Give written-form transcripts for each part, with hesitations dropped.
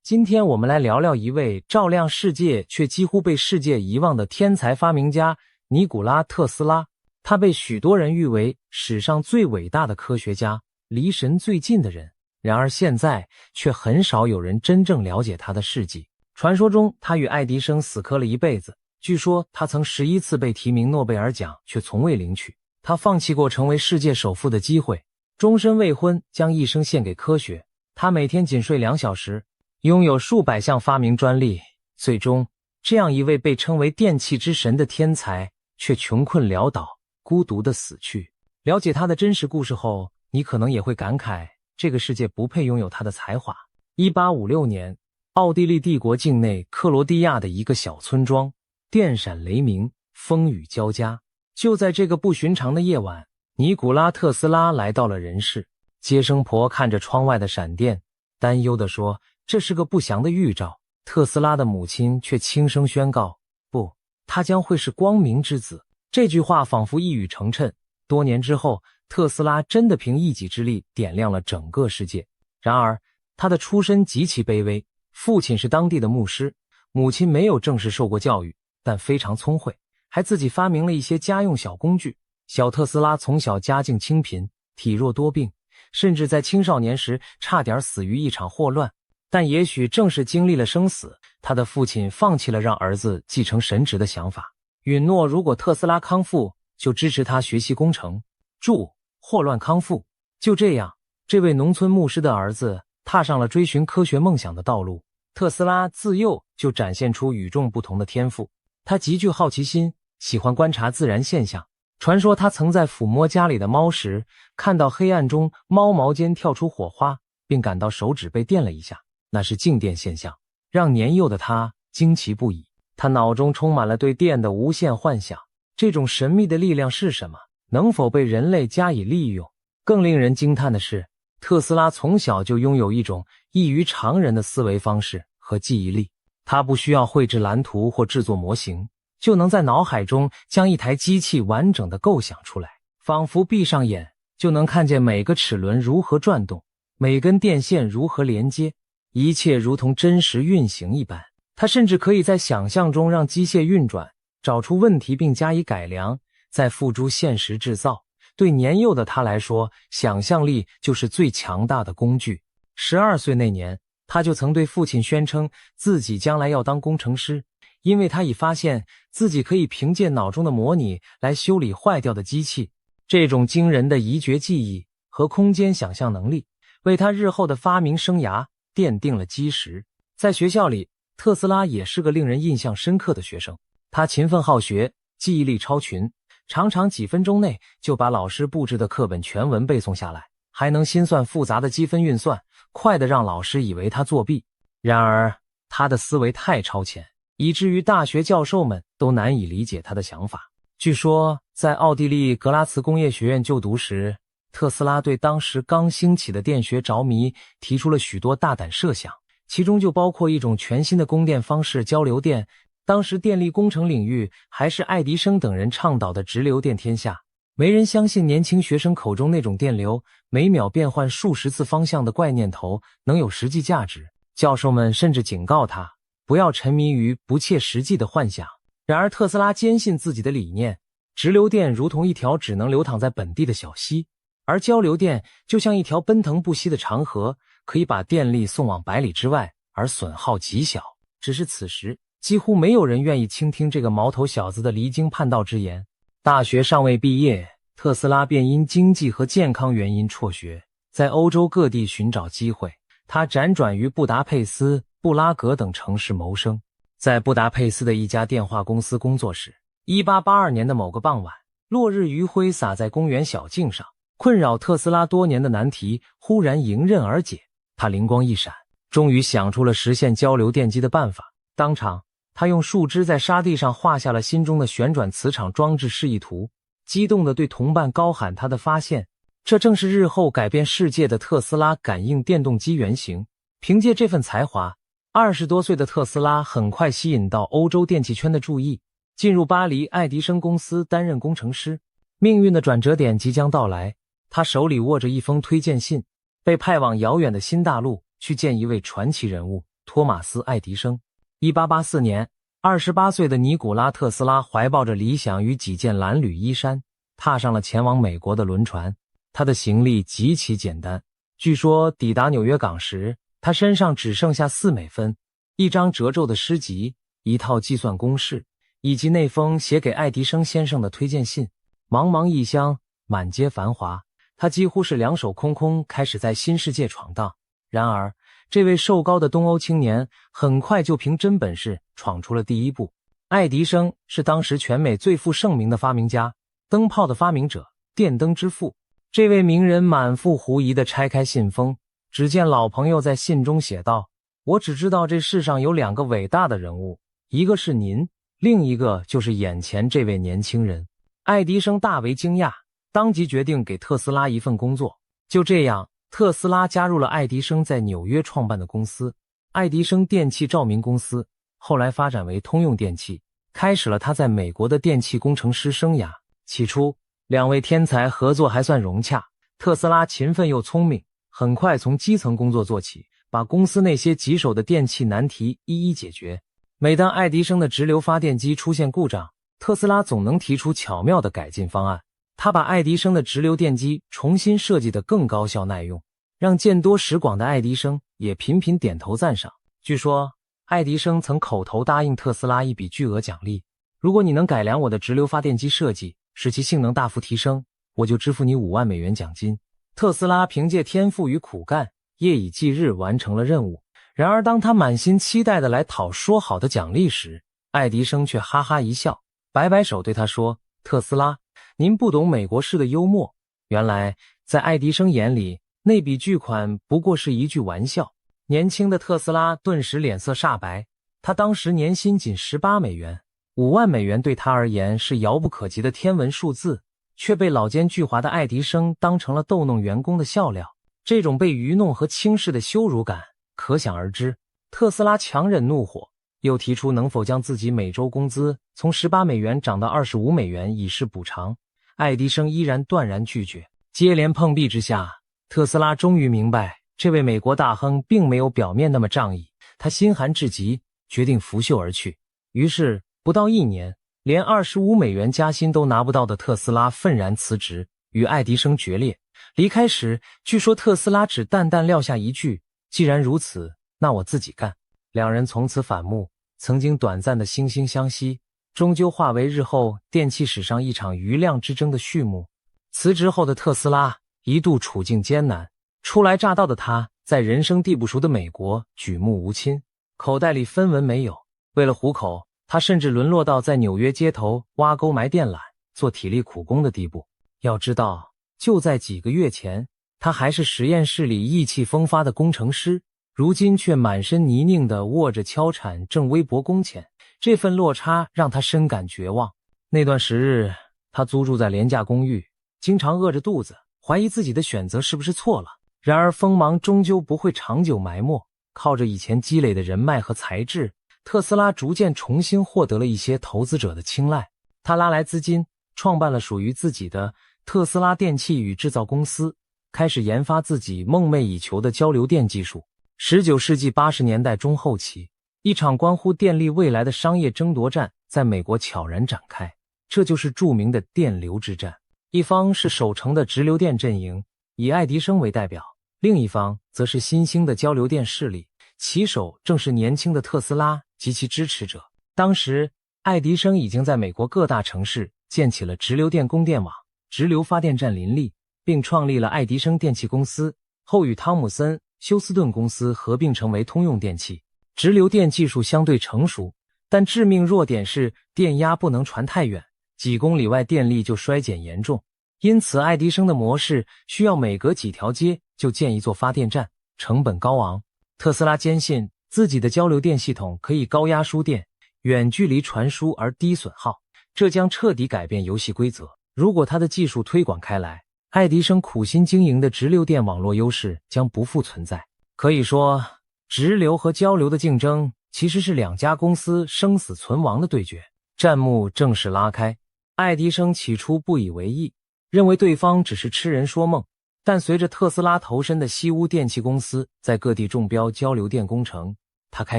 今天我們來聊聊一位照亮世界卻幾乎被世界遺忘的天才發明家尼古拉·特斯拉。他被許多人譽為史上最偉大的科學家，離神最近的人。然而現在卻很少有人真正了解他的事跡。傳說中他與愛迪生死磕了一輩子，據說他曾11次被提名諾貝爾獎卻從未領取。他放棄過成為世界首富的機會，終身未婚，將一生獻給科學。他每天僅睡2小時，擁有數百項發明專利。最終，這樣一位被稱為電氣之神的天才卻窮困潦倒，孤獨地死去。了解他的真實故事後，你可能也會感慨，這個世界不配擁有他的才華。1856年，奧地利帝國境內克羅地亞的一個小村莊，電閃雷鳴，風雨交加。就在這個不尋常的夜晚，尼古拉·特斯拉來到了人世。接生婆看着窗外的閃電，擔憂地說，這是個不祥的預兆。特斯拉的母親卻輕聲宣告，不，他將會是光明之子。這句話仿佛一語成讖。多年之後，特斯拉真的憑一己之力點亮了整個世界。然而，他的出身極其卑微，父親是當地的牧師，母親沒有正式受過教育，但非常聰慧，還自己發明了一些家用小工具。小特斯拉從小家境清貧，體弱多病，甚至在青少年時差點死於一場霍亂。但也許正是經歷了生死，他的父親放棄了讓兒子繼承神職的想法，允諾如果特斯拉康復，就支持他學習工程。注：霍亂康復。就這樣，這位農村牧師的兒子踏上了追尋科學夢想的道路。特斯拉自幼就展現出與眾不同的天賦，他極具好奇心，喜歡觀察自然現象。傳說他曾在撫摸家裡的貓時，看到黑暗中貓毛間跳出火花，並感到手指被電了一下，那是靜電現象，讓年幼的他驚奇不已。他腦中充滿了對電的無限幻想，這種神秘的力量是什麼？能否被人類加以利用？更令人驚嘆的是，特斯拉從小就擁有一種異於常人的思維方式和記憶力。他不需要繪製藍圖或制作模型，就能在腦海中將一台機器完整的構想出來，仿佛閉上眼就能看見每個齒輪如何轉動，每根電線如何連接，一切如同真實運行一般。他甚至可以在想象中讓機械運轉，找出問題並加以改良，再付諸現實制造。對年幼的他來說，想象力就是最強大的工具。12歲那年，他就曾对父親宣稱自己將來要當工程師，因為他已發現自己可以憑借腦中的模擬來修理壞掉的機器。這種驚人的移覺記憶和空間想象能力，為他日後的發明生涯奠定了基石。在學校裡，特斯拉也是個令人印象深刻的學生。他勤奮好學，記憶力超群，常常幾分鐘內就把老師布置的課本全文背誦下來，還能心算複雜的積分運算，快得讓老師以為他作弊。然而，他的思維太超前，以至於大學教授們都難以理解他的想法。據說，在奧地利格拉茨工業學院就讀時，特斯拉對當時剛興起的電學着迷，提出了許多大膽設想，其中就包括一種全新的供電方式——交流電。當時電力工程領域還是愛迪生等人倡導的直流電天下，沒人相信年輕學生口中那種電流每秒變換數十次方向的怪念頭能有實際價值。教授們甚至警告他，不要沉迷於不切實際的幻想。然而特斯拉堅信自己的理念，直流電如同一條只能流淌在本地的小溪，而交流電就像一條奔騰不息的長河，可以把電力送往百里之外，而損耗極小。只是此時，幾乎沒有人願意傾聽這個毛頭小子的離經叛道之言。大學尚未畢業，特斯拉便因經濟和健康原因輟學，在歐洲各地尋找機會。他輾轉於布達佩斯、布拉格等城市謀生。在布達佩斯的一家電話公司工作時，1882年的某個傍晚，落日餘晖灑在公園小徑上，困擾特斯拉多年的難題忽然迎刃而解。他靈光一閃，終於想出了實現交流電機的辦法。當場，他用樹枝在沙地上畫下了心中的旋轉磁場裝置示意圖，激動地對同伴高喊他的發現。這正是日後改變世界的特斯拉感应電動機原型。憑借這份才華，20多歲的特斯拉很快吸引到歐洲電氣圈的注意，進入巴黎愛迪生公司擔任工程師。命運的轉折點即將到來，他手裡握着一封推薦信，被派往遙遠的新大陸去見一位傳奇人物——托馬斯·愛迪生。1884年，28歲的尼古拉·特斯拉懷抱着理想與幾件藍縷衣衫，踏上了前往美國的輪船。他的行李極其簡單，據說抵達紐約港時，他身上只剩下4美分、一張褶皺的詩集、一套計算公式，以及那封寫給愛迪生先生的推薦信。茫茫異鄉，滿街繁華，他幾乎是兩手空空，開始在新世界闖蕩。然而，這位瘦高的東歐青年很快就憑真本事闖出了第一步。愛迪生是當時全美最负盛名的發明家，燈泡的發明者，電燈之父。這位名人滿腹狐疑地拆開信封，只見老朋友在信中寫道：“我只知道這世上有2個偉大的人物，一個是您，另一個就是眼前這位年輕人。”愛迪生大為驚訝，當即決定給特斯拉一份工作。就這樣，特斯拉加入了愛迪生在紐約創辦的公司——愛迪生電氣照明公司，後來發展為通用電氣，開始了他在美國的電氣工程師生涯。起初，2位天才合作還算融洽。特斯拉勤奮又聰明，很快從基層工作做起，把公司那些棘手的電氣難題一一解決。每當愛迪生的直流發電機出現故障，特斯拉總能提出巧妙的改進方案。他把愛迪生的直流電機重新設計得更高效耐用，讓見多識廣的愛迪生也頻頻點頭讚賞。據說，愛迪生曾口頭答應特斯拉一筆巨額獎勵，如果你能改良我的直流發電機設計，使其性能大幅提升，我就支付你5萬美元獎金。特斯拉憑借天賦與苦幹，夜以繼日完成了任務。然而當他滿心期待地來討說好的獎勵時，愛迪生卻哈哈一笑，擺擺手對他說：“特斯拉，您不懂美國式的幽默。”原來在愛迪生眼裡，那筆巨款不過是一句玩笑。年輕的特斯拉頓時臉色煞白，他當時年薪僅18美元，5萬美元對他而言是遙不可及的天文數字，卻被老奸巨猾的愛迪生當成了逗弄員工的笑料。這種被愚弄和輕視的羞辱感可想而知。特斯拉強忍怒火，又提出能否將自己每周工資從18美元漲到25美元以示補償。愛迪生依然斷然拒絕。接連碰壁之下，特斯拉終於明白，這位美國大亨並沒有表面那麼仗義。他心寒至極，決定拂袖而去。於是不到1年，連25美元加薪都拿不到的特斯拉憤然辭職，與愛迪生決裂。離開時，據說特斯拉只淡淡撂下一句：“既然如此，那我自己幹。”兩人從此反目，曾經短暫的惺惺相惜，終究化為日後電氣史上一場餘量之爭的序幕。辭職後的特斯拉一度處境艱難，初來乍到的他在人生地不熟的美國舉目無親，口袋裡分文沒有。為了糊口，他甚至淪落到在紐約街頭挖溝埋電纜、做體力苦工的地步。要知道，就在幾個月前，他還是實驗室裡意氣風發的工程師，如今卻滿身泥濘地握着鍬鏟掙微薄工錢。這份落差讓他深感絕望。那段時日，他租住在廉價公寓，經常餓着肚子，懷疑自己的選擇是不是錯了。然而鋒芒終究不會長久埋沒，靠着以前積累的人脈和才智，特斯拉逐漸重新獲得了一些投資者的青睞。他拉來資金，創辦了屬於自己的特斯拉電氣與製造公司，開始研發自己夢寐以求的交流電技術。19世紀80年代中後期，一場關乎電力未來的商業爭奪戰在美國悄然展開，這就是著名的電流之戰。一方是守成的直流電陣營，以愛迪生為代表，另一方則是新興的交流電勢力，旗手正是年輕的特斯拉及其支持者。當時，愛迪生已經在美國各大城市建起了直流電供電網，直流發電站林立，並創立了愛迪生電氣公司，後與湯姆森、休斯頓公司合併成為通用電氣。直流電技術相對成熟，但致命弱點是電壓不能傳太遠，幾公里外電力就衰減嚴重。因此，愛迪生的模式需要每隔幾條街就建一座發電站，成本高昂。特斯拉堅信自己的交流電系統可以高壓輸電、遠距離傳輸而低損耗，這將徹底改變遊戲規則。如果他的技術推廣開來，愛迪生苦心經營的直流電網絡優勢將不復存在。可以說，直流和交流的競爭其實是兩家公司生死存亡的对決。戰幕正式拉開，愛迪生起初不以為意，認為對方只是痴人說夢。但隨着特斯拉投身的西屋電氣公司在各地中標交流電工程，他開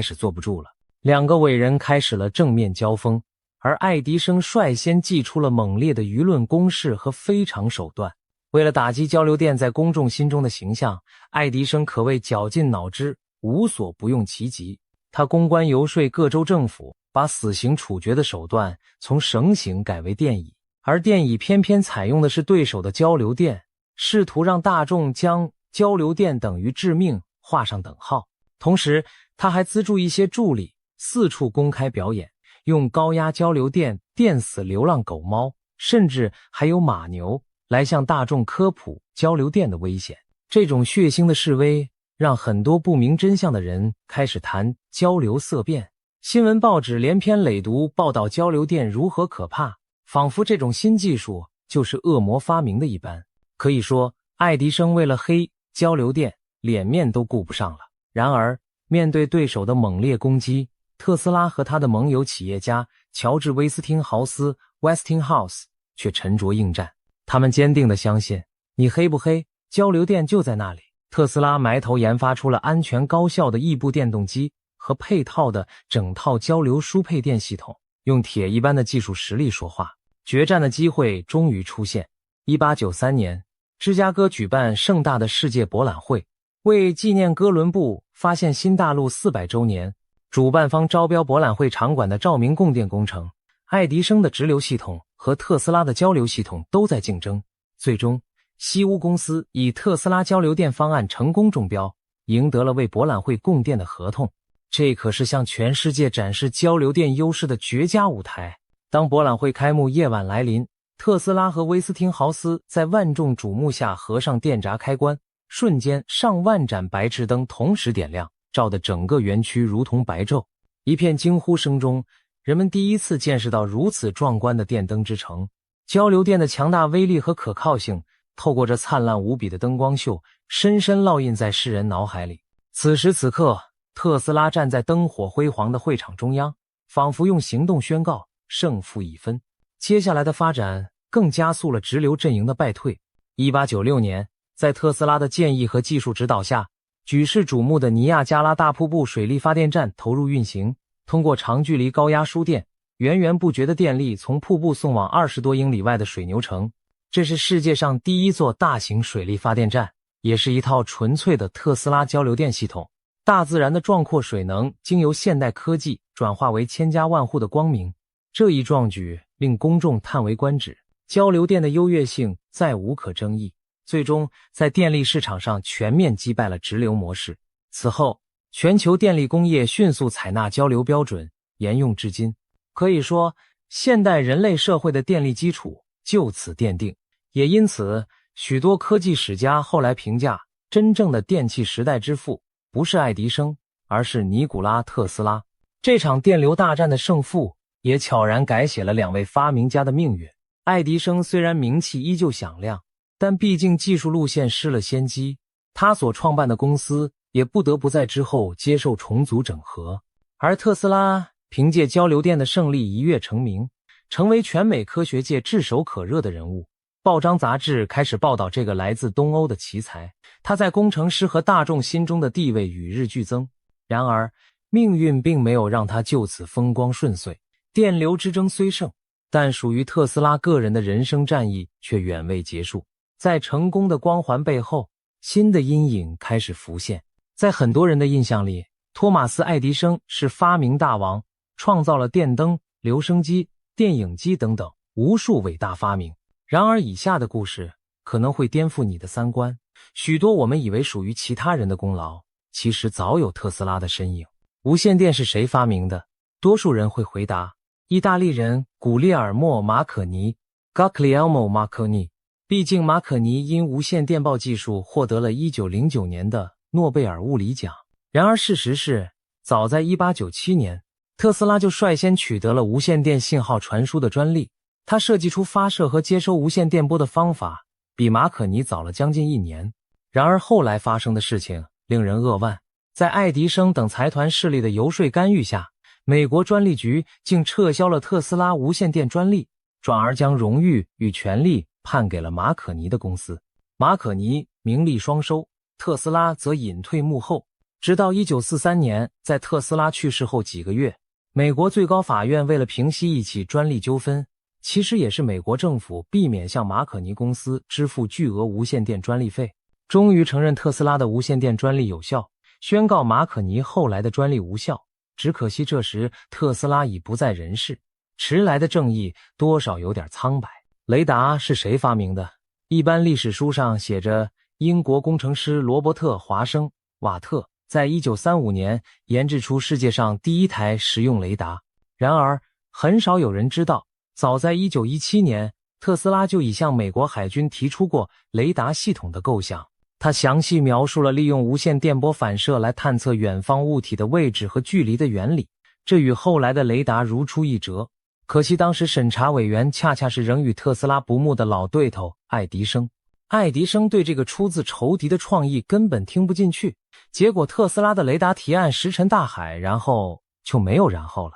始坐不住了。兩個偉人開始了正面交鋒，而愛迪生率先祭出了猛烈的輿論攻勢和非常手段。為了打擊交流電在公眾心中的形象，愛迪生可謂絞盡腦汁，無所不用其極。他公關遊說各州政府，把死刑處決的手段從繩刑改為電椅，而電椅偏偏採用的是對手的交流電，試圖讓大眾將交流電等於致命畫上等號。同時，他還資助一些助理四處公開表演，用高壓交流電電死流浪狗貓，甚至還有馬牛，來向大眾科普交流電的危險。這種血腥的示威讓很多不明真相的人開始談交流色變，新聞報紙連篇累牍報道交流電如何可怕，仿佛這種新技術就是惡魔發明的一般。可以說，愛迪生為了黑交流電，臉面都顧不上了。然而，面對對手的猛烈攻擊，特斯拉和他的盟友企業家喬治·威斯汀豪斯 （Westinghouse） 卻沉着應戰。他們堅定地相信，你黑不黑，交流電就在那裡。特斯拉埋頭研發出了安全高效的异步電動機和配套的整套交流輸配電系統，用鐵一般的技術實力說話。決戰的機會終於出現。1893年，芝加哥舉辦盛大的世界博覽會，為紀念哥倫布發現新大陸400周年，主辦方招標博覽會場館的照明供電工程，愛迪生的直流系統和特斯拉的交流系統都在競爭。最終，西屋公司以特斯拉交流電方案成功中標，贏得了為博覽會供電的合同。這可是向全世界展示交流電優勢的絕佳舞台。當博覽會開幕夜晚來臨，特斯拉和威斯汀豪斯在萬眾矚目下合上電閘開關，瞬間上萬盞白炽燈同時點亮，照得整個園區如同白晝。一片驚呼聲中，人們第一次見識到如此壯觀的電燈之城。交流電的強大威力和可靠性透過這燦爛無比的燈光秀，深深烙印在世人腦海裡。此時此刻，特斯拉站在燈火輝煌的會場中央，仿佛用行動宣告勝負已分。接下來的發展更加速了直流陣營的敗退。1896年，在特斯拉的建議和技術指導下，舉世矚目的尼亞加拉大瀑布水力發電站投入運行。通過長距離高壓輸電，源源不絕的電力從瀑布送往20多英里外的水牛城。這是世界上第一座大型水力發電站，也是一套純粹的特斯拉交流電系統。大自然的壯闊水能經由現代科技轉化為千家萬戶的光明。這一壯舉令公眾嘆為觀止，交流電的優越性再無可爭議，最終在電力市場上全面擊敗了直流模式。此後，全球電力工業迅速採納交流標準，沿用至今。可以說，現代人類社會的電力基礎就此奠定。也因此，許多科技史家後來評價，真正的電氣時代之父不是愛迪生，而是尼古拉·特斯拉。這場電流大戰的勝負也悄然改寫了兩位發明家的命運。愛迪生雖然名氣依舊響亮，但畢竟技術路線失了先機，他所創辦的公司也不得不在之後接受重組整合。而特斯拉憑借交流電的勝利一躍成名，成為全美科學界炙手可熱的人物。報章雜誌開始報道這個來自東歐的奇才，他在工程師和大眾心中的地位與日俱增。然而，命運並沒有讓他就此風光順遂。電流之爭雖勝，但屬於特斯拉個人的人生戰役卻遠未結束。在成功的光環背後，新的陰影開始浮現。在很多人的印象裡，托馬斯·愛迪生是發明大王，創造了電燈、留聲機、電影機等等無數偉大發明。然而以下的故事可能會顛覆你的三觀，許多我們以為屬於其他人的功勞，其實早有特斯拉的身影。無線電是誰發明的？多數人會回答，意大利人古列爾莫·馬可尼 Guglielmo Marconi。畢竟馬可尼因無線電報技術獲得了1909年的諾貝爾物理獎。然而事實是，早在1897年，特斯拉就率先取得了无線電信號傳輸的專利。他設計出發射和接收無線電波的方法，比馬可尼早了將近1年。然而後來發生的事情令人扼腕，在愛迪生等財團勢力的遊說干預下，美國專利局竟撤銷了特斯拉無線電專利，轉而將榮譽與權力判給了馬可尼的公司。馬可尼名利雙收，特斯拉則隱退幕後。直到1943年，在特斯拉去世後幾個月，美國最高法院為了平息一起專利糾紛，其實也是美國政府避免向馬可尼公司支付巨額無線電專利費，終於承認特斯拉的無線電專利有效，宣告馬可尼後來的專利無效。只可惜這時特斯拉已不在人世，遲來的正義多少有點蒼白。雷達是誰發明的？一般歷史書上寫着英國工程師羅伯特·華生·瓦特在1935年研制出世界上第一台實用雷達。然而很少有人知道，早在1917年，特斯拉就已向美國海軍提出過雷達系統的構想。他詳細描述了利用無線電波反射來探測遠方物體的位置和距離的原理，這與後來的雷達如出一轍。可惜當時審查委員恰恰是仍與特斯拉不睦的老对頭愛迪生。愛迪生對這個出自仇敵的創意根本聽不進去，結果特斯拉的雷達提案石沉大海，然後就沒有然後了。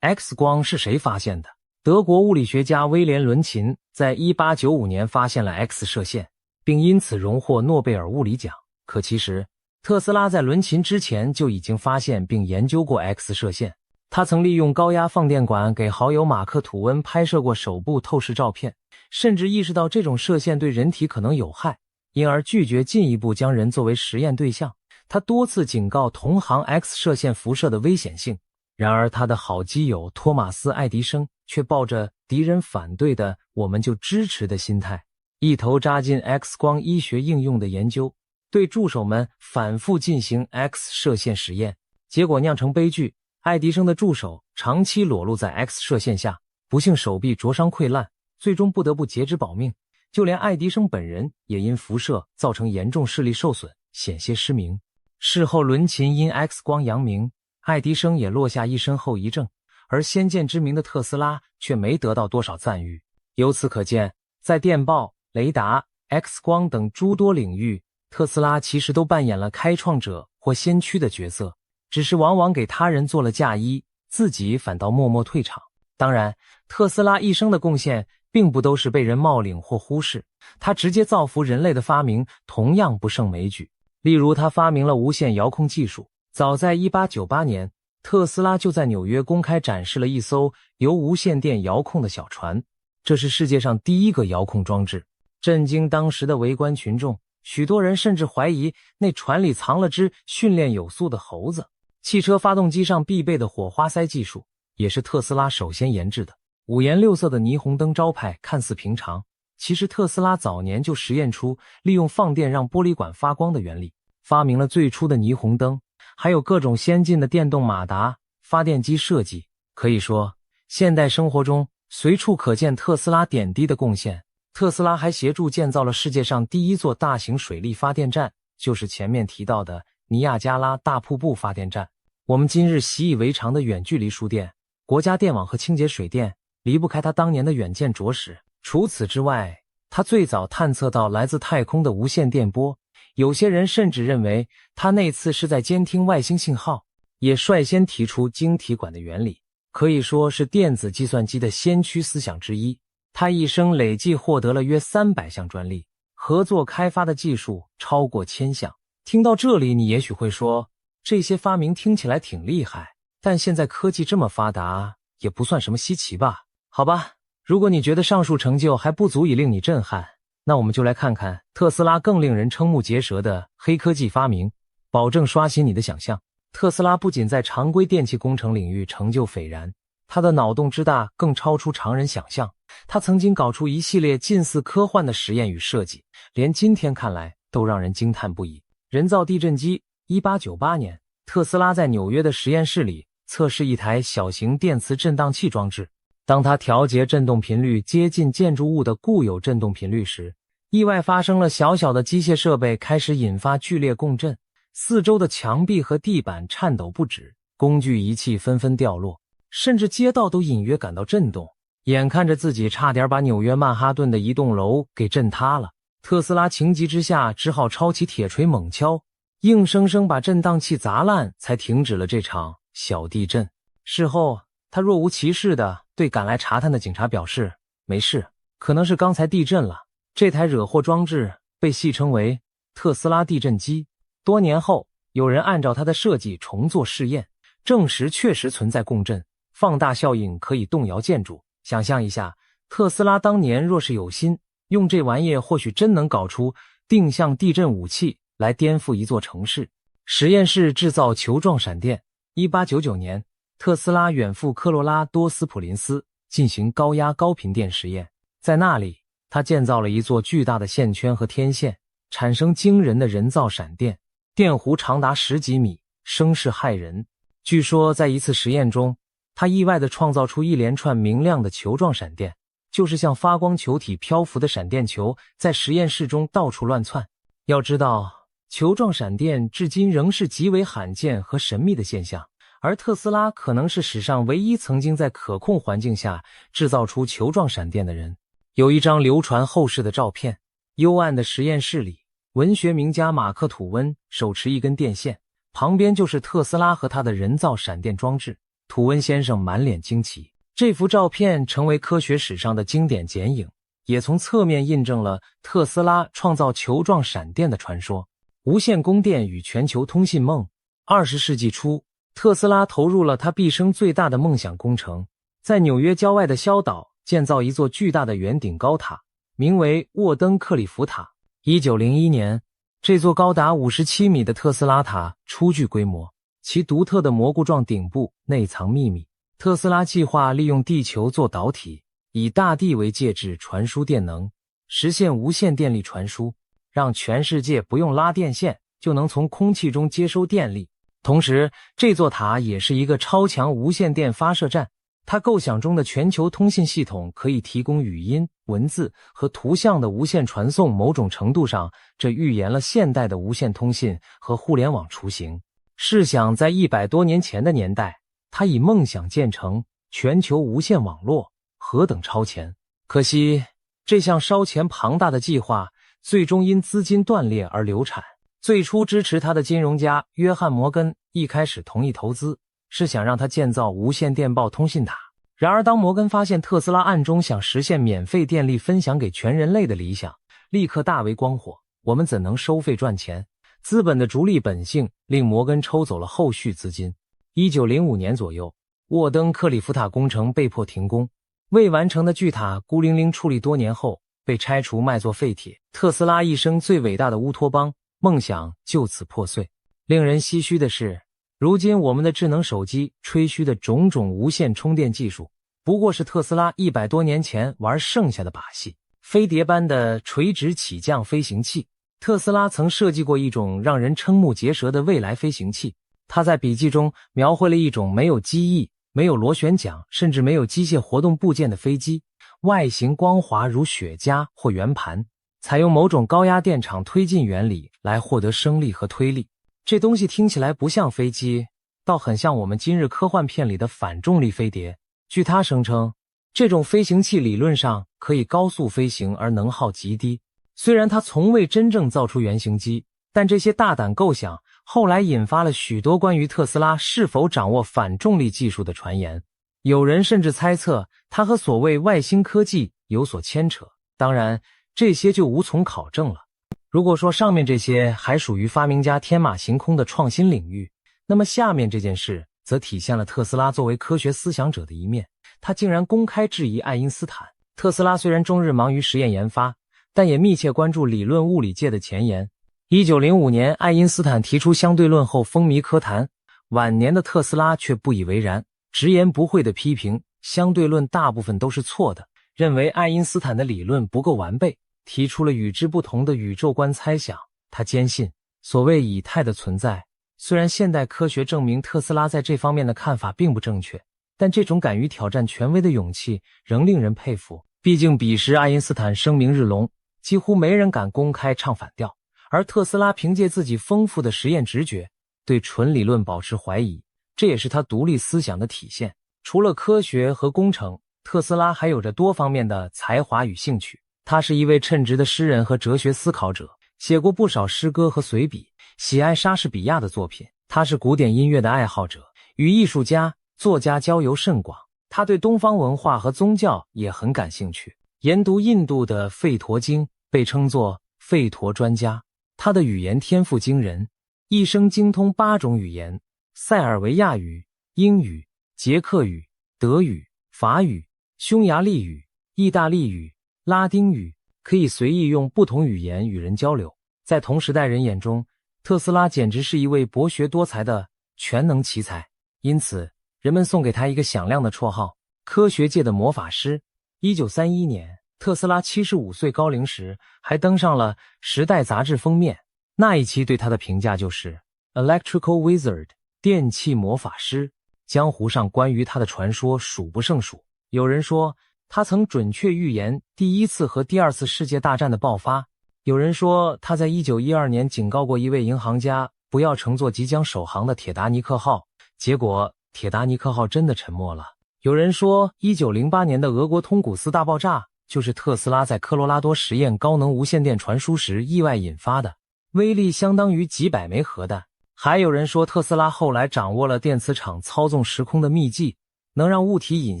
X 光是誰發現的？德國物理學家威廉·倫琴在1895年發現了 X 射線，並因此榮獲諾貝爾物理獎。可其實，特斯拉在倫琴之前就已經發現並研究過 X 射線。他曾利用高壓放電管給好友馬克·吐溫拍攝過手部透視照片，甚至意識到這種射線對人體可能有害，因而拒絕進一步將人作為實驗對象。他多次警告同行 X 射線輻射的危險性，然而他的好基友托馬斯·愛迪生卻抱着敵人反對的我們就支持的心態，一頭扎進 X 光醫學應用的研究，對助手們反覆進行 X 射線實驗，結果釀成悲劇。愛迪生的助手長期裸露在 X 射線下，不幸手臂灼傷潰爛，最終不得不截肢保命。就連愛迪生本人也因輻射造成嚴重視力受損，險些失明。事後倫琴因 X 光扬名，愛迪生也落下一身後遺症，而先見之明的特斯拉卻沒得到多少讚譽。由此可見，在電報、雷達、X 光等諸多領域，特斯拉其實都扮演了開創者或先驅的角色，只是往往給他人做了嫁衣，自己反倒默默退場。當然，特斯拉一生的貢獻並不都是被人冒領或忽視，他直接造福人類的發明同樣不勝枚舉。例如，他發明了無線遙控技術。早在1898年，特斯拉就在紐約公開展示了一艘由無線電遙控的小船，這是世界上第一個遙控裝置，震驚當時的圍觀群眾。許多人甚至懷疑那船裡藏了只訓練有素的猴子。汽車發動機上必備的火花塞技術也是特斯拉首先研制的。五顏六色的霓虹燈招牌看似平常，其實特斯拉早年就實驗出利用放電讓玻璃管發光的原理，發明了最初的霓虹燈，還有各種先進的電動馬達、發電機設計。可以說，現代生活中隨處可見特斯拉點滴的貢獻。特斯拉還協助建造了世界上第一座大型水力發電站，就是前面提到的尼亞加拉大瀑布發電站。我們今日習以為常的遠距離輸電、國家電網和清潔水電，離不開他當年的遠見卓識。除此之外，他最早探測到來自太空的無線電波，有些人甚至認為他那次是在監聽外星信號，也率先提出晶體管的原理，可以說是電子計算機的先驅思想之一。他一生累計獲得了約300項專利，合作開發的技術超過1000項。聽到這裡，你也許會說，這些發明聽起來挺厲害，但現在科技這麼發達，也不算什麼稀奇吧？好吧，如果你覺得上述成就還不足以令你震撼，那我們就來看看特斯拉更令人瞠目結舌的黑科技發明，保證刷新你的想象。特斯拉不僅在常規電氣工程領域成就斐然，他的腦洞之大更超出常人想象。他曾經搞出一系列近似科幻的實驗與設計，連今天看來都讓人驚嘆不已。人造地震機。1898年，特斯拉在紐約的實驗室裡測試一台小型電磁振盪器裝置。當他調節振動頻率接近建築物的固有振動頻率時，意外發生了，小小的機械設備開始引發劇烈共振，四周的牆壁和地板顫抖不止，工具儀器紛紛掉落，甚至街道都隱約感到震動。眼看着自己差點把紐約曼哈頓的一棟樓給震塌了，特斯拉情急之下只好抄起鐵錘猛敲，硬生生把振盪器砸爛，才停止了這場小地震。事後，他若无其事地對趕來查探的警察表示，沒事，可能是剛才地震了。這台惹禍裝置被戲稱為特斯拉地震機。多年後，有人按照他的設計重做試驗，證實確實存在共振，放大效應可以動搖建築。想象一下，特斯拉當年若是有心，用這玩意或許真能搞出定向地震武器來顛覆一座城市。實驗室製造球狀閃電。1899年，特斯拉遠赴科羅拉多斯普林斯進行高壓高頻電實驗。在那裡，他建造了一座巨大的線圈和天線，產生驚人的人造閃電，電弧長達10幾米，聲勢駭人。據說在一次實驗中，他意外地創造出一連串明亮的球狀閃電，就是像發光球體漂浮的閃電球，在實驗室中到處亂竄。要知道，球狀閃電至今仍是極為罕見和神秘的現象，而特斯拉可能是史上唯一曾經在可控環境下制造出球狀閃電的人。有一張流傳後世的照片，幽暗的實驗室裡，文學名家馬克·吐溫手持一根電線，旁邊就是特斯拉和他的人造閃電裝置。吐溫先生滿臉驚奇，這幅照片成為科學史上的經典剪影，也從側面印證了特斯拉創造球狀閃電的傳說。無線供電與全球通信夢。20世紀初，特斯拉投入了他畢生最大的夢想工程，在紐約郊外的蕭島建造一座巨大的圓頂高塔，名為沃登克里夫塔。1901年，這座高達57米的特斯拉塔初具規模，其獨特的蘑菇狀頂部內藏秘密。特斯拉計劃利用地球做導體，以大地為介質傳輸電能，實現無線電力傳輸，讓全世界不用拉電線就能從空氣中接收電力。同時，這座塔也是一個超強無線電發射站。他構想中的全球通信系統可以提供語音、文字和圖像的無線傳送，某種程度上，這預言了現代的無線通信和互聯網雛形。試想在100多年前的年代，他以夢想建成全球無線網絡，何等超前！可惜，這項燒錢龐大的計劃最終因資金斷裂而流產。最初支持他的金融家約翰·摩根一開始同意投資，是想讓他建造無線電報通信塔。然而當摩根發現特斯拉暗中想實現免費電力分享給全人類的理想，立刻大為光火。我們怎能收費賺錢？資本的逐利本性令摩根抽走了後續資金。1905年左右，沃登克里夫塔工程被迫停工，未完成的巨塔孤零零矗立多年後被拆除賣作廢鐵。特斯拉一生最偉大的烏托邦夢想就此破碎。令人唏噓的是，如今我們的智能手機吹噓的種種無線充電技術，不過是特斯拉100多年前玩剩下的把戲。飛碟般的垂直起降飛行器，特斯拉曾設計過一種讓人瞠目結舌的未來飛行器。他在筆記中描繪了一種沒有機翼、沒有螺旋槳，甚至沒有機械活動部件的飛機，外形光滑如雪茄或圓盤，採用某種高壓電場推進原理來獲得升力和推力。這東西聽起來不像飛機，倒很像我們今日科幻片裡的反重力飛碟。據他聲稱，這種飛行器理論上可以高速飛行而能耗極低。雖然他從未真正造出原型機，但這些大膽構想後來引發了許多關於特斯拉是否掌握反重力技術的傳言。有人甚至猜測他和所謂外星科技有所牽扯，當然這些就無從考證了。如果說上面這些還屬於發明家天馬行空的創新領域，那麼下面這件事則體現了特斯拉作為科學思想者的一面。他竟然公開質疑愛因斯坦。特斯拉雖然終日忙於實驗研發，但也密切關注理論物理界的前沿。1905年，愛因斯坦提出相對論後風靡科壇，晚年的特斯拉卻不以為然，直言不諱地批評相对論大部分都是錯的，認為愛因斯坦的理論不夠完備，提出了與之不同的宇宙觀猜想。他堅信所謂以太的存在，雖然現代科學證明特斯拉在這方面的看法並不正確，但這種敢於挑戰權威的勇氣仍令人佩服。畢竟彼時愛因斯坦聲名日隆，幾乎沒人敢公開唱反調，而特斯拉憑借自己豐富的實驗直覺，對純理論保持懷疑，這也是他獨立思想的體現。除了科學和工程，特斯拉還有着多方面的才華與興趣。他是一位稱職的詩人和哲學思考者，寫過不少詩歌和隨筆，喜愛莎士比亞的作品。他是古典音樂的愛好者，與藝術家、作家交遊甚廣。他對東方文化和宗教也很感興趣，研讀印度的吠陀經，被稱作吠陀專家。他的語言天賦驚人，一生精通8種語言：塞爾維亞語、英語、捷克語、德語、法語、匈牙利語、意大利語、拉丁語，可以隨意用不同語言與人交流。在同時代人眼中，特斯拉簡直是一位博學多才的全能奇才，因此人們送給他一個響亮的綽號——科學界的魔法師。1931年，特斯拉75歲高齡時，還登上了《時代》雜誌封面。那一期對他的評價就是 Electrical Wizard， 電氣魔法師。江湖上關於他的傳說數不勝數，有人說他曾準確預言第一次和第二次世界大戰的爆發，有人說他在1912年警告過一位銀行家不要乘坐即將首航的鐵達尼克號，結果鐵達尼克號真的沉沒了。有人說1908年的俄國通古斯大爆炸就是特斯拉在科羅拉多實驗高能無線電傳輸時意外引發的，威力相當於幾百枚核彈。還有人說特斯拉後來掌握了電磁場操縱時空的秘技，能讓物體隱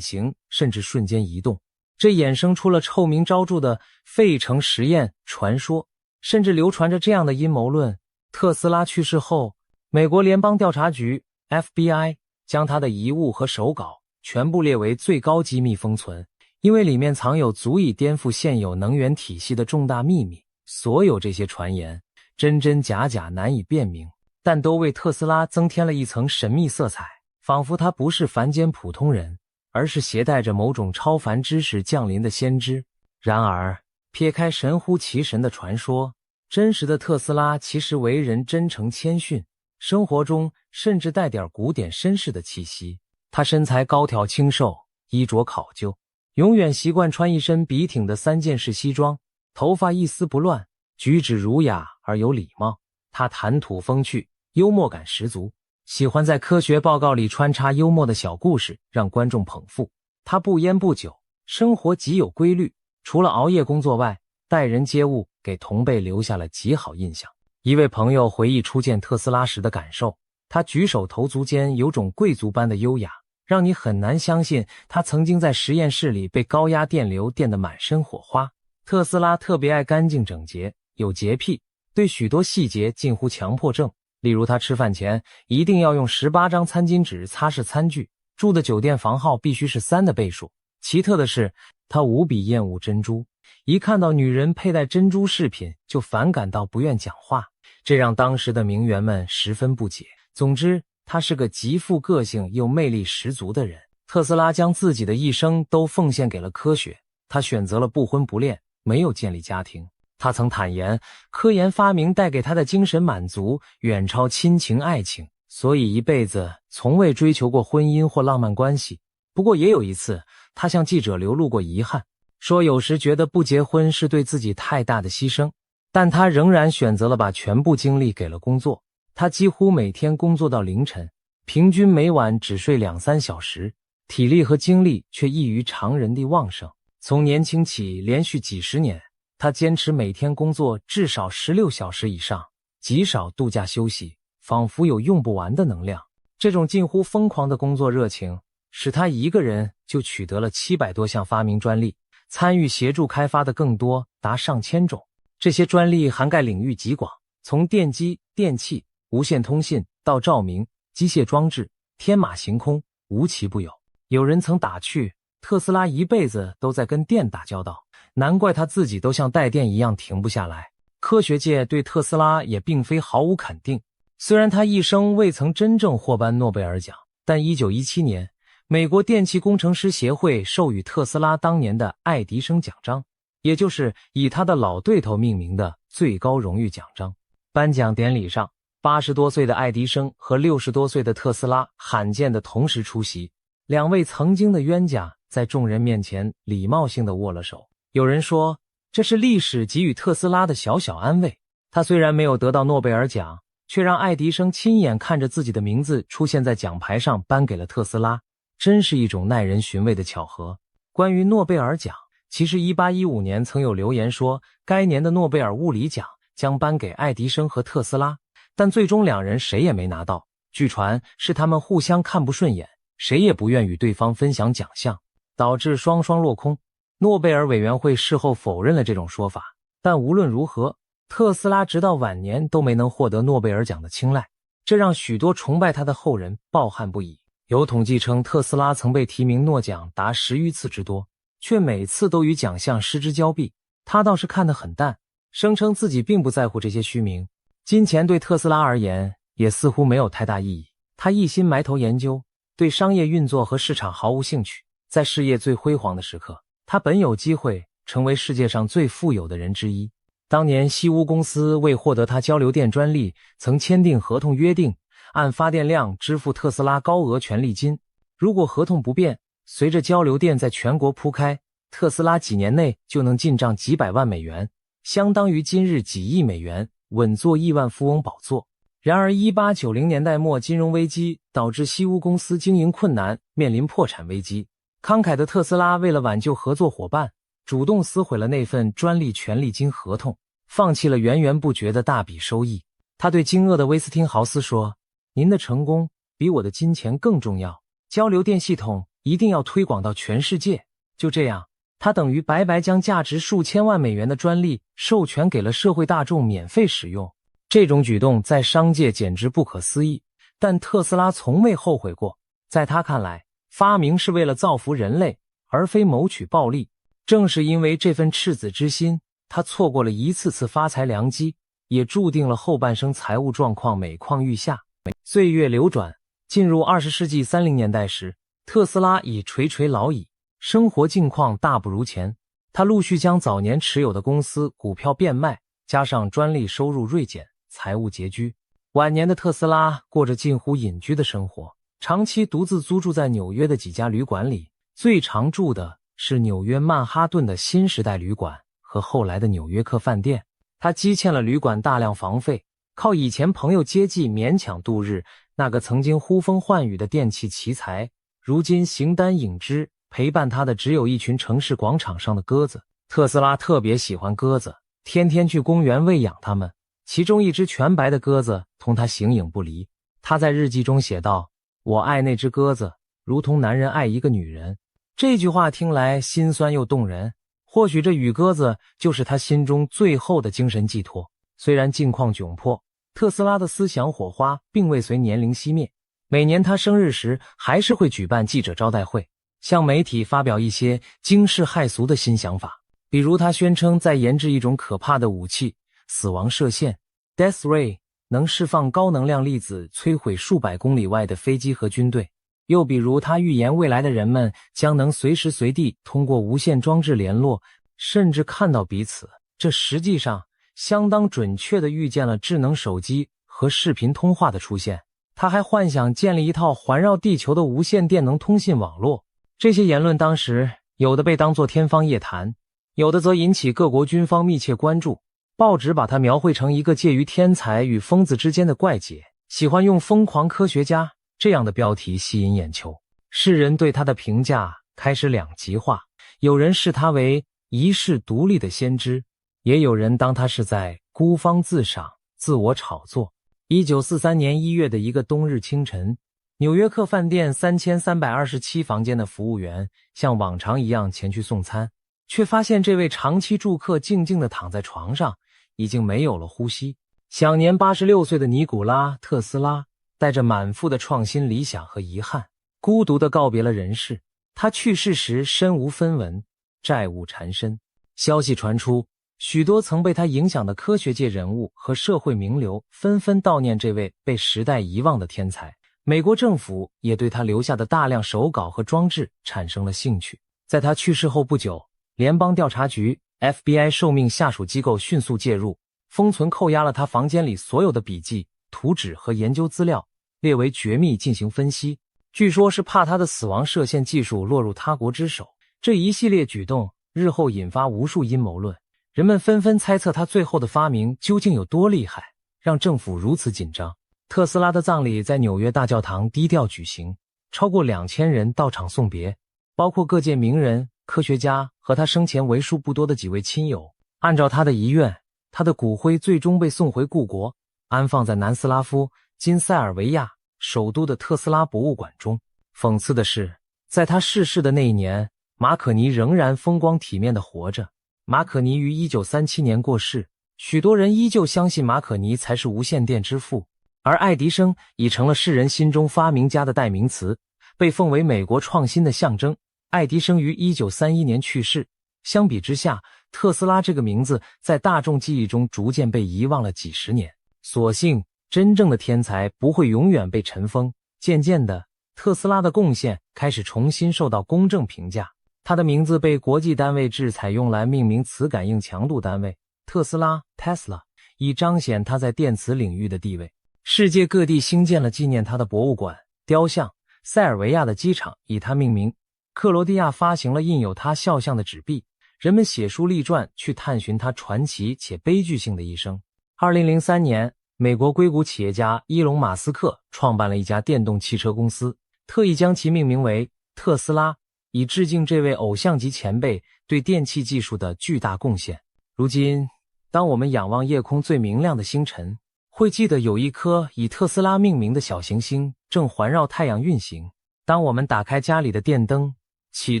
形甚至瞬間移動，這衍生出了臭名昭著的費城實驗傳說，甚至流傳着這樣的陰謀論：特斯拉去世後，美國聯邦調查局 FBI 將他的遺物和手稿全部列為最高機密封存，因為裡面藏有足以顛覆現有能源體系的重大秘密。所有這些傳言真真假假難以辨明，但都為特斯拉增添了一層神秘色彩，仿佛他不是凡間普通人，而是携帶着某種超凡知識降臨的先知。然而，撇開神乎其神的傳說，真實的特斯拉其實為人真誠謙遜，生活中甚至帶點古典紳士的氣息。他身材高挑清瘦，衣着考究，永遠習慣穿一身笔挺的3件式西裝，頭髮一絲不亂，舉止儒雅而有禮貌。他談吐風趣，幽默感十足，喜歡在科學報告裡穿插幽默的小故事，讓觀眾捧腹。他不菸不酒，生活極有規律，除了熬夜工作外，待人接物給同輩留下了極好印象。一位朋友回憶初見特斯拉時的感受，他舉手投足間有種貴族般的優雅，讓你很難相信他曾經在實驗室裡被高壓電流電得滿身火花。特斯拉特別愛乾淨整潔，有潔癖，對許多細節近乎強迫症。例如他吃飯前一定要用18張餐巾紙擦拭餐具，住的酒店房號必須是3的倍數。奇特的是，他無比厭惡珍珠，一看到女人佩戴珍珠飾品就反感到不願講話，這讓當時的名媛們十分不解。總之，他是個極富個性又魅力十足的人。特斯拉將自己的一生都奉獻給了科学，他選擇了不婚不戀，沒有建立家庭。他曾坦言，科研發明帶給他的精神滿足遠超親情愛情，所以一輩子從未追求過婚姻或浪漫關係。不過也有一次，他向記者流露過遺憾，說有時覺得不結婚是對自己太大的犧牲，但他仍然選擇了把全部精力給了工作。他幾乎每天工作到凌晨，平均每晚只睡2-3小時，體力和精力卻異於常人地旺盛。從年輕起，連續幾十年，他堅持每天工作至少16小時以上，極少度假休息，仿佛有用不完的能量。這種近乎瘋狂的工作熱情，使他一個人就取得了700多項發明專利，參與協助開發的更多達上千種。這些專利涵蓋領域極廣，從電機、電器、無線通信到照明、機械裝置，天馬行空，無奇不有。有人曾打趣，特斯拉一輩子都在跟電打交道，難怪他自己都像帶電一樣停不下來。科學界對特斯拉也並非毫無肯定，雖然他一生未曾真正獲頒諾貝爾獎，但1917年，美國電氣工程師協會授予特斯拉當年的愛迪生獎章，也就是以他的老對頭命名的最高榮譽獎章。頒獎典禮上，80多歲的愛迪生和60多歲的特斯拉罕見的同時出席，兩位曾經的冤家在眾人面前禮貌性地握了手。有人說，這是歷史給予特斯拉的小小安慰。他雖然沒有得到諾貝爾獎，卻讓愛迪生親眼看着自己的名字出現在獎牌上，頒給了特斯拉，真是一種耐人尋味的巧合。關於諾貝爾獎，其實1815年曾有流言說，該年的諾貝爾物理獎將頒給愛迪生和特斯拉，但最終兩人誰也沒拿到。據傳是他們互相看不順眼，誰也不願與對方分享獎項，導致雙雙落空。諾貝爾委員會事後否認了這種說法，但無論如何，特斯拉直到晚年都沒能獲得諾貝爾獎的青睞，這讓許多崇拜他的後人抱憾不已。有統計稱，特斯拉曾被提名諾獎達10餘次之多，卻每次都與獎項失之交臂。他倒是看得很淡，聲稱自己並不在乎這些虛名。金錢對特斯拉而言也似乎沒有太大意義，他一心埋頭研究，對商業運作和市場毫無興趣。在事業最輝煌的時刻，他本有機會成為世界上最富有的人之一。當年西屋公司為獲得他交流電專利，曾簽訂合同約定，按發電量支付特斯拉高額權利金。如果合同不變，隨着交流電在全國鋪開，特斯拉幾年內就能進賬幾百萬美元，相當於今日幾億美元，穩坐億萬富翁寶座。然而1890年代末金融危機導致西屋公司經營困難，面臨破產危機。慷慨的特斯拉為了挽救合作夥伴，主動撕毀了那份專利權利金合同，放棄了源源不絕的大筆收益。他對驚愕的威斯汀豪斯說：“您的成功比我的金錢更重要，交流電系統一定要推廣到全世界。”就這樣，他等於白白將價值數千萬美元的專利授權給了社會大眾免費使用。這種舉動在商界簡直不可思議，但特斯拉從未後悔過。在他看來，發明是為了造福人類，而非謀取暴利。正是因為這份赤子之心，他錯過了一次次發財良機，也注定了後半生財務狀況每況愈下。歲月流轉，進入20世紀30年代時，特斯拉已垂垂老矣，生活境況大不如前。他陸續將早年持有的公司股票變賣，加上專利收入銳減，財務拮據。晚年的特斯拉過着近乎隱居的生活，長期獨自租住在紐約的幾家旅館裡，最常住的是紐約曼哈頓的新時代旅館和後來的紐約客飯店。他積欠了旅館大量房費，靠以前朋友接濟勉強度日。那個曾經呼風喚雨的電器奇才，如今形單影只，陪伴他的只有一群城市廣場上的鴿子。特斯拉特別喜歡鴿子，天天去公園餵養它們。其中一隻全白的鴿子同他形影不離。他在日記中寫道：“我愛那隻鴿子，如同男人愛一個女人。”這句話聽來心酸又動人，或許這羽鴿子就是他心中最後的精神寄託。雖然境況窘迫，特斯拉的思想火花並未隨年齡熄滅。每年他生日時，還是會舉辦記者招待會，向媒體發表一些驚世駭俗的新想法。比如他宣稱在研制一種可怕的武器——死亡射線 Death Ray， 能釋放高能量粒子，摧毀數百公里外的飛機和軍隊。又比如他預言未來的人們將能隨時隨地通過無線裝置聯絡，甚至看到彼此。這實際上相當準確地預見了智能手機和視頻通話的出現。他還幻想建立一套環繞地球的無線電能通信網絡。這些言論當時有的被當作天方夜譚，有的則引起各國軍方密切關注。報紙把他描繪成一個介於天才與瘋子之間的怪傑，喜歡用瘋狂科學家這樣的標題吸引眼球。世人對他的評價開始兩極化，有人視他為一世獨立的先知，也有人當他是在孤芳自賞、自我炒作。1943年1月的一個冬日清晨，紐約客飯店3327房間的服務員像往常一樣前去送餐，卻發現這位長期住客靜靜地躺在床上，已經沒有了呼吸。享年86歲的尼古拉·特斯拉帶着滿腹的創新理想和遺憾，孤獨地告別了人世。他去世時身無分文，債務纏身。消息傳出，許多曾被他影響的科學界人物和社會名流紛紛悼念這位被時代遺忘的天才。美國政府也對他留下的大量手稿和裝置產生了興趣。在他去世後不久，聯邦調查局 FBI 受命下屬機構迅速介入，封存扣押了他房間裡所有的筆記、圖紙和研究資料，列為絕密進行分析。據說是怕他的死亡射線技術落入他國之手。這一系列舉動日後引發無數陰謀論，人們紛紛猜測他最後的發明究竟有多厲害，讓政府如此緊張。特斯拉的葬禮在紐約大教堂低調舉行，超過2000人到場送別，包括各界名人、科學家和他生前為數不多的幾位親友。按照他的遺願，他的骨灰最終被送回故國，安放在南斯拉夫今塞爾維亞首都的特斯拉博物館中。諷刺的是，在他逝世的那一年，馬可尼仍然風光體面地活着。馬可尼於1937年過世，許多人依舊相信馬可尼才是無線電之父，而愛迪生已成了世人心中發明家的代名詞，被奉為美國創新的象徵。愛迪生於1931年去世，相比之下，特斯拉這個名字在大眾記憶中逐漸被遺忘了幾十年。所幸，真正的天才不會永遠被塵封。漸漸的，特斯拉的貢獻開始重新受到公正評價，他的名字被國際單位制採用來命名磁感應強度單位特斯拉 Tesla， 以彰顯他在電磁領域的地位。世界各地興建了紀念他的博物館、雕像，塞爾維亞的機場以他命名，克羅地亞發行了印有他肖像的紙幣，人們寫書立傳去探尋他傳奇且悲劇性的一生。2003年，美國硅谷企業家伊隆·馬斯克創辦了一家電動汽車公司，特意將其命名為特斯拉，以致敬這位偶像級前輩對電氣技術的巨大貢獻。如今，當我們仰望夜空最明亮的星辰，會記得有一顆以特斯拉命名的小行星正環繞太陽運行。當我們打開家裡的電燈，啟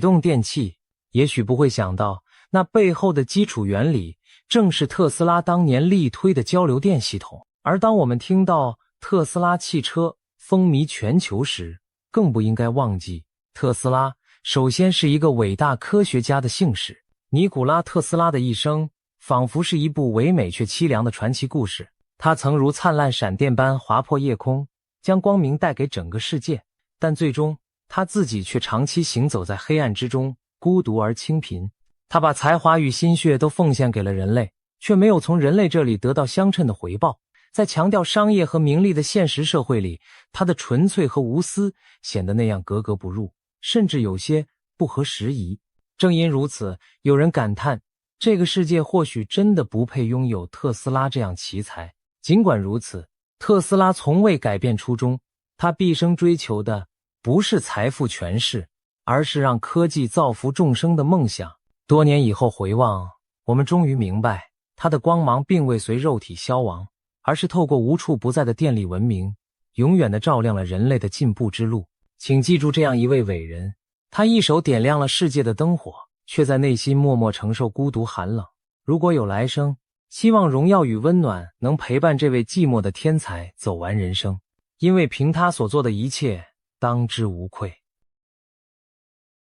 動電器，也許不會想到，那背後的基礎原理正是特斯拉當年力推的交流電系統。而當我們聽到特斯拉汽車風靡全球時，更不應該忘記，特斯拉首先是一個偉大科學家的姓氏。尼古拉·特斯拉的一生仿佛是一部唯美卻凄涼的傳奇故事。他曾如燦爛閃電般劃破夜空，將光明帶給整個世界，但最終他自己卻長期行走在黑暗之中，孤獨而清貧。他把才華與心血都奉獻給了人類，卻沒有從人類這裡得到相稱的回報。在強調商業和名利的現實社會裡，他的純粹和無私顯得那樣格格不入，甚至有些不合時宜。正因如此，有人感嘆，這個世界或許真的不配擁有特斯拉這樣奇才。儘管如此，特斯拉從未改變初衷，他畢生追求的不是財富權勢，而是讓科技造福眾生的夢想。多年以後回望，我們終於明白，他的光芒並未隨肉體消亡，而是透過無處不在的電力文明，永遠地照亮了人類的進步之路。請記住這樣一位偉人，他一手點亮了世界的燈火，卻在內心默默承受孤獨寒冷。如果有來生，希望榮耀與溫暖能陪伴這位寂寞的天才走完人生，因為憑他所做的一切，當之無愧。